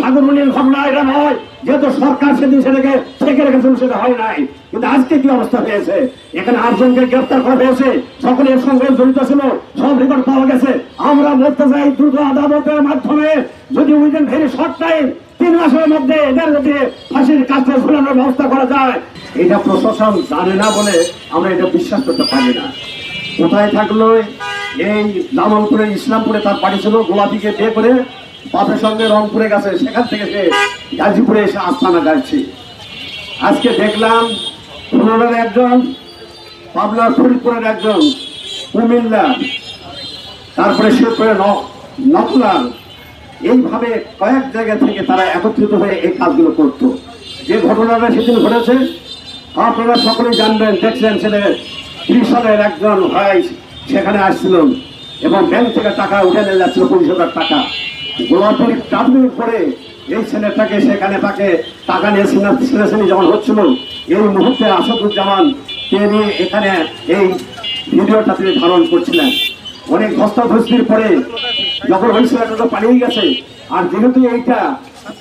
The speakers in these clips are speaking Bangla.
সাগরমণির ঘটনা এটা নয়, যেহেতু সরকার সেদিন সেটাকে থেকে রেখেছিল সেটা হয় নাই। কিন্তু আজকে কি অবস্থা হয়েছে, এখানে 8 জনকে গ্রেফতার করা হয়েছে, সকলের সঙ্গে জড়িত ছিল, সব রেকর্ড পাওয়া গেছে। আমরা বলতে চাই দ্রুত আদালতের মাধ্যমে যদি উইদিন ভেরি শর্ট টাইম 3 মাসের মধ্যে এদের যদি ফাঁসির কাছে ঝুলানোর ব্যবস্থা করা যায়। এটা প্রশাসন জানে না বলে আমরা এটা বিশ্বাস করতে পারি না। কোথায় থাকলো এই জামালপুরে ইসলামপুরে তার বাড়ি ছিল, গোলাপিকে বিয়ে করে বাপের সঙ্গে রংপুরে গেছে, সেখান থেকে সে গাজীপুরে এসে আস্তানা গাইছে। আজকে দেখলাম খুলনার একজন, পাবনার ফরিদপুরের একজন, কুমিল্লা, তারপরে শেরপুরে নকলাল, এইভাবে কয়েক জায়গা থেকে তারা একত্রিত হয়ে এই কাজগুলো করত। যে ঘটনাটা সেদিন ঘটেছে আপনারা সকলেই জানবেন, দেখছেন, ছেলে 30 সালের একজন ভাই সেখানে আসছিলেন এবং ব্যাংক থেকে টাকা উঠে নিয়ে যাচ্ছিল 25,000 টাকা। গোলাপির ট্রাফিক করে এই ছেলেটাকে সেখানে তাকে টাকা নিয়ে ছেলেছেনি যখন হচ্ছিল, এই মুহূর্তে আসাদুজ্জামান তিনি এখানে এই ভিডিওটা তিনি ধারণ করছিলেন। অনেক ধস্তাধস্তির পরে যখন ওই ছেলেটা পালিয়ে গেছে, আর যেহেতু এইটা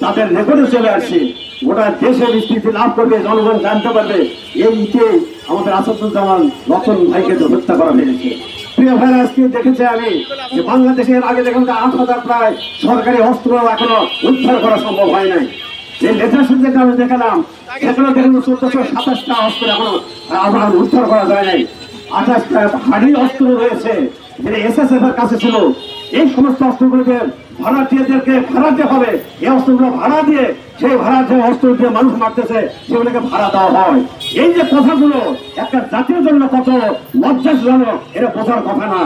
তাদের রেকর্ডে চলে আসছে, গোটা দেশে বিস্তৃতি লাভ করবে, জনগণ জানতে পারবে এই যে আমাদের আসাদুজ্জামান রতন ভাইকে হত্যা করা হয়েছে। প্রিয় ভাই, আজকে দেখেছি আমি যে বাংলাদেশের আগে দেখুন 8,000 প্রায় সরকারি অস্ত্র এখনো উদ্ধার করা সম্ভব হয় নাই। এই লেটার যেটা আমি দেখালাম সেখানে দেখুন 1427টা অস্ত্র এখনো আমরা উদ্ধার করা যায় নাই। 28টা ভারী অস্ত্র রয়েছে যেটা SSF এর কাছে ছিল। এই সমস্ত অস্ত্রগুলোকে ভাড়াটিয়াদেরকে ভাড়াতে হবে, এই অস্ত্রগুলো ভাড়া দিয়ে সেই ভাড়া যে অস্ত্র দিয়ে মানুষ মারতেছে সেগুলোকে ভাড়া দেওয়া হয়। এই যে কথাগুলো একটা জাতির জন্য কত লজ্জাজনক, এটা বোঝার কথা না।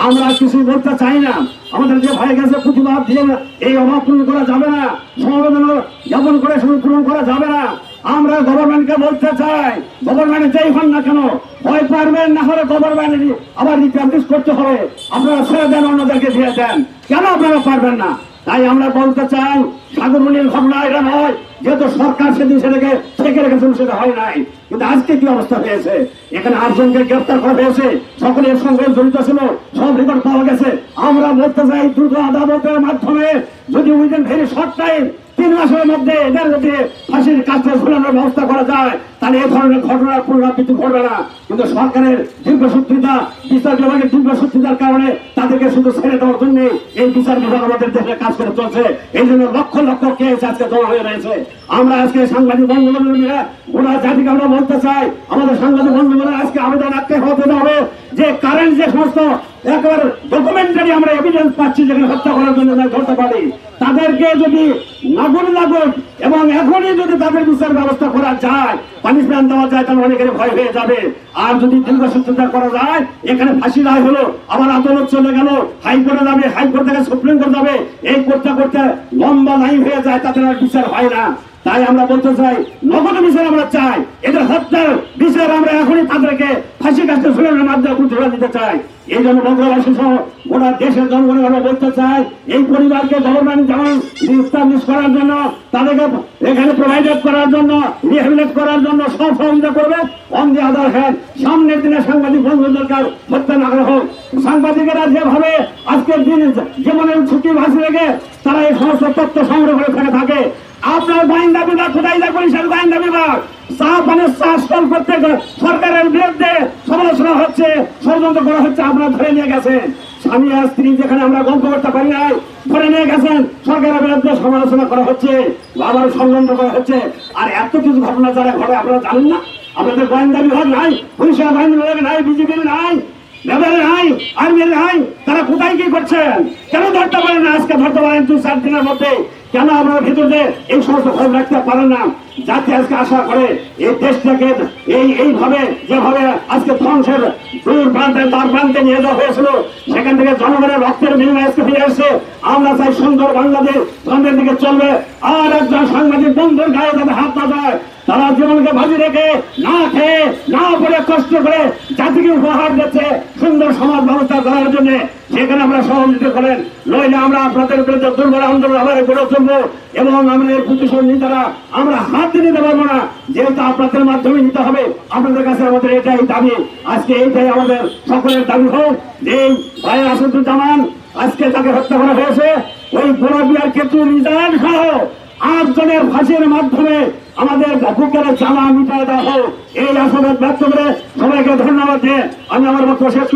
আমরা কিছু বলতে চাই না, আমাদের যে ভাই গেছে প্রতিবাদ দিয়ে এই অভাব পূরণ করা যাবে না, সমবেদনা জ্ঞাপন করে শুধু পূরণ করা যাবে না। আমরা গভর্নমেন্টকে বলতে চাই, গভর্নমেন্ট যেই হন না কেন, ভয় পারবেন না হলে গভর্নমেন্ট আবার রিপ্লেস করতে হবে। আপনারা ছেড়ে দেন, অন্যদেরকে দিয়ে দেন, কেন আপনারা পারবেন না? তাই আমরা বলতে চাই সাগরমণির ঘটনা এটা নয়, যেহেতু সরকার সেদিন সেটাকে থেকে রেখেছিল সেটা হয় নাই। কিন্তু আজকে কি অবস্থা হয়েছে, এখানে 8 জনকে গ্রেফতার করা হয়েছে, সকলের সঙ্গে জড়িত ছিল, সব রেকর্ড পাওয়া গেছে। আমরা বলতে চাই দ্রুত আদালতের মাধ্যমে যদি উইদিন ভেরি শর্ট টাইম 3 মাসের মধ্যে এদের যদি ফাঁসির কাছে ঝুলানোর ব্যবস্থা করা যায়, তাহলে এই ধরনের ঘটনার পুনরাবৃত্তি ঘটবে না। কিন্তু সরকারের দীর্ঘসূত্রিতা, বিচার বিভাগের দীর্ঘসূত্রিতার কারণে তাদেরকে শুধু ছেড়ে দেওয়ার জন্য এই বিচার বিভাগ আমাদের দেশে কাজ করে চলছে। এই জন্য লক্ষ লক্ষ কেস আজকে জমা হয়ে রয়েছে। আমরা আজকে সাংবাদিক বন্ধুবান্ধব মিলে গোটা জাতিকে আমরা বলতে চাই, আমাদের সাংবাদিক বন্ধুবান্ধব আজকে আবেদন রাখতে হবে যে কারেন্ট যে সমস্ত একেবারে ডকুমেন্টারি আমরা এভিডেন্স পাচ্ছি যেখানে হত্যা করার জন্য ধরতে পারি, তাদেরকে যদি নাগুন এবং এখনই যদি তাদের বিচার ব্যবস্থা করা যায়, পানিশমেন্ট দেওয়া যায়, তাহলে অনেকের ভয় হয়ে যাবে। আর যদি দীর্ঘসূত্রতা করা যায়, এখানে ফাঁসি রায় হলো, আবার আদালত চলে গেল, হাইকোর্টে যাবে, হাইকোর্ট থেকে সুপ্রিম কোর্ট যাবে, এই করতে করতে লম্বা লাইন হয়ে যায়, তাদের আর বিচার হয় না। তাই আমরা বলতে চাই নগদ বিচার আমরা চাই, এদের হত্যার বিচার আমরা এখনই তাদেরকে ফাঁসি কাছে ঝুলানোর মাধ্যমে তুলে দিতে চাই। এই জন্য বঙ্গবাসী সহ গোটা দেশের জনগণের আমরা বলতে চাই, এই পরিবারকে গভর্নমেন্ট যেমন রিস্টাবলিশ করার জন্য, তাদেরকে এখানে প্রোভাইডেড করার জন্য, রিহ্যাবিলিট করার জন্য সব সহযোগিতা করবে। অন দি আদার হ্যান্ড, সামনের দিনে সাংবাদিক বন্ধুদের হত্যা না করা হোক। সাংবাদিকেরা যেভাবে আজকের দিন জীবনের ছুটি ভাসি রেখে তারা এই সমস্ত তথ্য সংগ্রহ করে থাকে, আপনার গোয়েন্দা বিভাগ কোথায় যায়? পুলিশের গোয়েন্দা বিভাগ স্টল করতে সরকারের বিরুদ্ধে সমালোচনা হচ্ছে, ষড়যন্ত্র করা হচ্ছে, আপনারা ধরে নিয়ে গেছেন। স্বামী আর স্ত্রী যেখানে আমরা গল্প করতে পারি নাই, ধরে নিয়ে গেছেন, সরকারের বিরুদ্ধে সমালোচনা করা হচ্ছে, আবার ষড়যন্ত্র করা হচ্ছে। আর এত কিছু ঘটনা যারা ঘটে আপনারা জানেন না? আপনাদের গোয়েন্দা বিভাগ নাই, পুলিশের গোয়েন্দা বিভাগ নাই, বিজেপির নাই, লেবারের নাই, আর্মির নাই, তারা কোথায় কি করছেন? কেন ধরতে পারেন না? আজকে ধরতে পারেন 2-4 দিনের মধ্যে, কেন আপনার ভিতরে এই সমস্ত খবর রাখতে পারেন না? জাতি আজকে আশা করে এই দেশটাকে এইভাবে যেভাবে আজকে ধ্বংসের দূর প্রান্তে তার প্রান্তে নিয়ে যাওয়া হয়েছিল, সেখান থেকে জনগণের রক্তের বিনিময়ে আজকে ফিরে আসছে। আমরা চাই সুন্দর বাংলাদেশ ধর্মের দিকে চলবে। আর একজন সাংবাদিক বন্ধুর গায়ে যাতে হাত না যায়, তারা জীবনকে বাজি রেখে না খেয়ে না পড়ে কষ্ট করে জাতিকে উপহার দিচ্ছে সুন্দর সমাজ ব্যবস্থা করার জন্য, সেখানে আমরা সহযোগিতা করেন। নইলে আমরা আপনাদের বিরুদ্ধে দুর্বল আন্দোলন আবার গড়ে তুলবো এবং আমাদের প্রতিশোধ নিতারা আমরা হাত দিয়ে নিতে পারবো না, যেহেতু আপনাদের মাধ্যমে নিতে হবে। আপনাদের কাছে আমাদের এটাই দাবি, আজকে এইটাই আমাদের সকলের দাবি হোক যে ভাই আসাদুজ্জামান আজকে তাকে হত্যা করা হয়েছে, ওই গোলাপি আর কেতু মিজান সহ জনের ফাঁসির মাধ্যমে আমাদের বুকের জ্বালা মিটায় দেওয়া হোক, এই আশাবাদ ব্যক্ত করে সবাইকে ধন্যবাদ দিয়ে আমি আমার বক্তব্য শেষ